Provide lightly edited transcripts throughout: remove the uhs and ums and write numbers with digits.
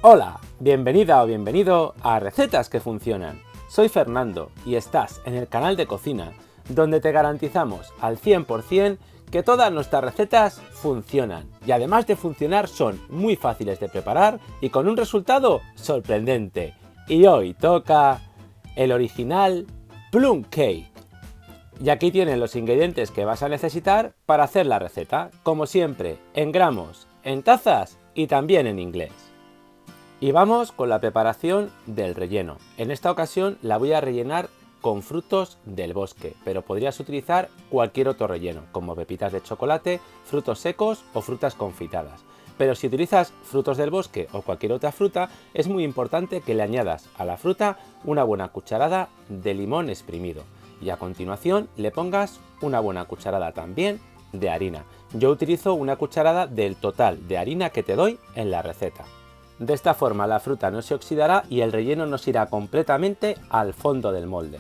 Hola, bienvenida o bienvenido a Recetas que Funcionan. Soy Fernando y estás en el canal de cocina, donde te garantizamos al 100% que todas nuestras recetas funcionan y además de funcionar son muy fáciles de preparar y con un resultado sorprendente. Y hoy toca el original Plum Cake. Y aquí tienen los ingredientes que vas a necesitar para hacer la receta, como siempre, en gramos, en tazas y también en inglés. Y vamos con la preparación del relleno. En esta ocasión la voy a rellenar con frutos del bosque, pero podrías utilizar cualquier otro relleno, como pepitas de chocolate, frutos secos o frutas confitadas. Pero si utilizas frutos del bosque o cualquier otra fruta, es muy importante que le añadas a la fruta una buena cucharada de limón exprimido. Y a continuación le pongas una buena cucharada también de harina. Yo utilizo una cucharada del total de harina que te doy en la receta. De esta forma la fruta no se oxidará y el relleno nos irá completamente al fondo del molde.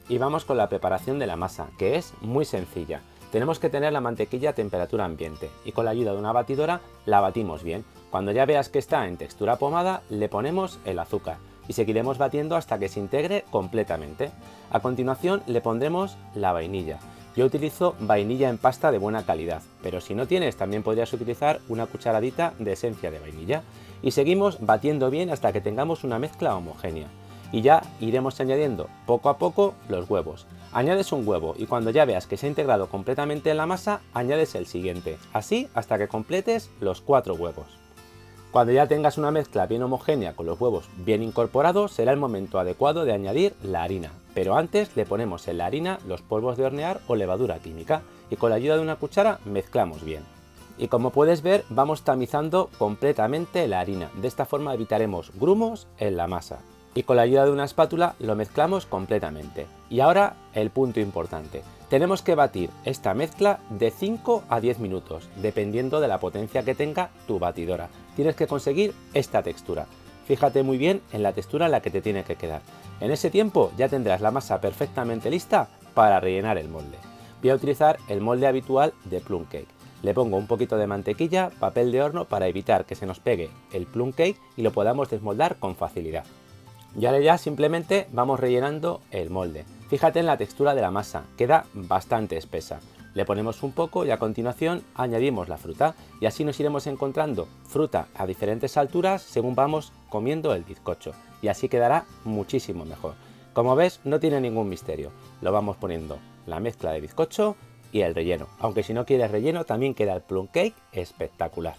Y vamos con la preparación de la masa, que es muy sencilla. Tenemos que tener la mantequilla a temperatura ambiente y con la ayuda de una batidora la batimos bien. Cuando ya veas que está en textura pomada, le ponemos el azúcar y seguiremos batiendo hasta que se integre completamente. A continuación le pondremos la vainilla. Yo utilizo vainilla en pasta de buena calidad, pero si no tienes también podrías utilizar una cucharadita de esencia de vainilla. Y seguimos batiendo bien hasta que tengamos una mezcla homogénea. Y ya iremos añadiendo poco a poco los huevos. Añades un huevo y cuando ya veas que se ha integrado completamente en la masa, añades el siguiente, así hasta que completes los 4 huevos. Cuando ya tengas una mezcla bien homogénea con los huevos bien incorporados, será el momento adecuado de añadir la harina. Pero antes le ponemos en la harina los polvos de hornear o levadura química y con la ayuda de una cuchara mezclamos bien. Y como puedes ver, vamos tamizando completamente la harina. De esta forma evitaremos grumos en la masa. Y con la ayuda de una espátula lo mezclamos completamente. Y ahora el punto importante. Tenemos que batir esta mezcla de 5 a 10 minutos, dependiendo de la potencia que tenga tu batidora. Tienes que conseguir esta textura. Fíjate muy bien en la textura en la que te tiene que quedar. En ese tiempo ya tendrás la masa perfectamente lista para rellenar el molde. Voy a utilizar el molde habitual de Plum Cake. Le pongo un poquito de mantequilla, papel de horno para evitar que se nos pegue el plum cake y lo podamos desmoldar con facilidad. Y ahora ya simplemente vamos rellenando el molde. Fíjate en la textura de la masa, queda bastante espesa. Le ponemos un poco y a continuación añadimos la fruta y así nos iremos encontrando fruta a diferentes alturas según vamos comiendo el bizcocho y así quedará muchísimo mejor. Como ves, no tiene ningún misterio. Lo vamos poniendo la mezcla de bizcocho y el relleno, aunque si no quieres relleno también queda el plum cake espectacular.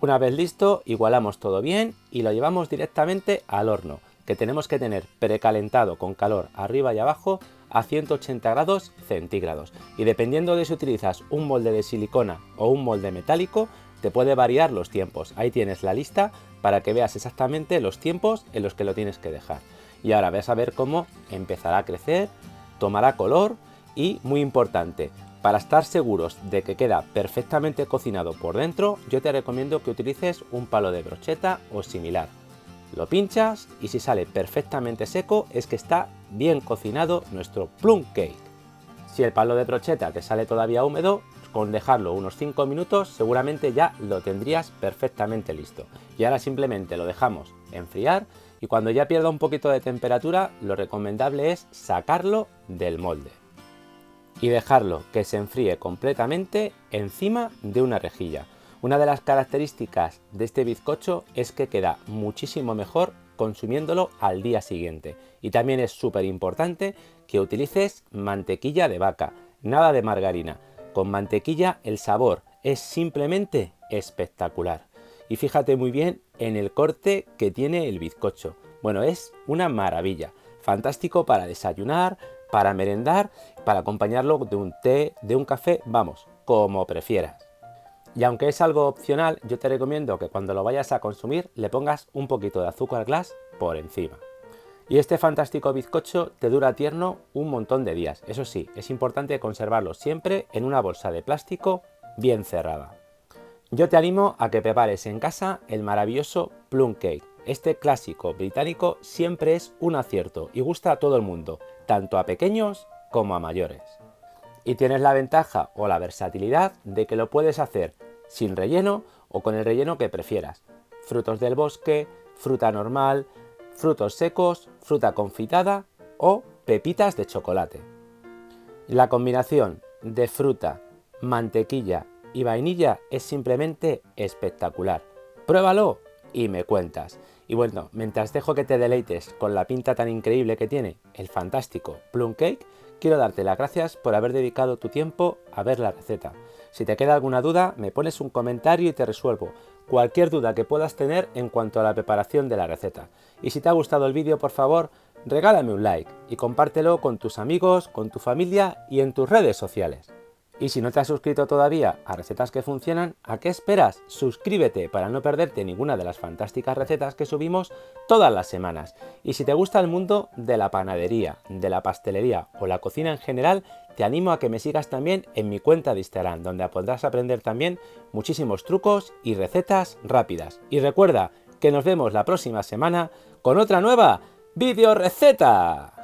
Una vez listo, igualamos todo bien y lo llevamos directamente al horno, que tenemos que tener precalentado con calor arriba y abajo a 180 grados centígrados. Y dependiendo de si utilizas un molde de silicona o un molde metálico, te puede variar los tiempos. Ahí tienes la lista para que veas exactamente los tiempos en los que lo tienes que dejar. Y ahora vas a ver cómo empezará a crecer, tomará color. Y muy importante, para estar seguros de que queda perfectamente cocinado por dentro, yo te recomiendo que utilices un palo de brocheta o similar. Lo pinchas y si sale perfectamente seco es que está bien cocinado nuestro plum cake. Si el palo de brocheta te sale todavía húmedo, con dejarlo unos 5 minutos seguramente ya lo tendrías perfectamente listo. Y ahora simplemente lo dejamos enfriar y cuando ya pierda un poquito de temperatura, lo recomendable es sacarlo del molde y dejarlo que se enfríe completamente encima de una rejilla. Una de las características de este bizcocho es que queda muchísimo mejor consumiéndolo al día siguiente. Y también es súper importante que utilices mantequilla de vaca, nada de margarina. Con mantequilla el sabor es simplemente espectacular. Y fíjate muy bien en el corte que tiene el bizcocho. Bueno, es una maravilla. Fantástico para desayunar, para merendar, para acompañarlo de un té, de un café, vamos, como prefieras. Y aunque es algo opcional, yo te recomiendo que cuando lo vayas a consumir le pongas un poquito de azúcar glass por encima. Y este fantástico bizcocho te dura tierno un montón de días. Eso sí, es importante conservarlo siempre en una bolsa de plástico bien cerrada. Yo te animo a que prepares en casa el maravilloso plum cake. Este clásico británico siempre es un acierto y gusta a todo el mundo, tanto a pequeños como a mayores. Y tienes la ventaja o la versatilidad de que lo puedes hacer sin relleno o con el relleno que prefieras. frutos del bosque, fruta normal, frutos secos, fruta confitada o pepitas de chocolate. La combinación de fruta, mantequilla y vainilla es simplemente espectacular. Pruébalo y me cuentas. Y bueno, mientras dejo que te deleites con la pinta tan increíble que tiene el fantástico plum cake, quiero darte las gracias por haber dedicado tu tiempo a ver la receta. Si te queda alguna duda, me pones un comentario y te resuelvo cualquier duda que puedas tener en cuanto a la preparación de la receta. Y si te ha gustado el vídeo, por favor, regálame un like y compártelo con tus amigos, con tu familia y en tus redes sociales. Y si no te has suscrito todavía a Recetas que Funcionan, ¿a qué esperas? Suscríbete para no perderte ninguna de las fantásticas recetas que subimos todas las semanas. Y si te gusta el mundo de la panadería, de la pastelería o la cocina en general, te animo a que me sigas también en mi cuenta de Instagram, donde podrás aprender también muchísimos trucos y recetas rápidas. Y recuerda que nos vemos la próxima semana con otra nueva videoreceta.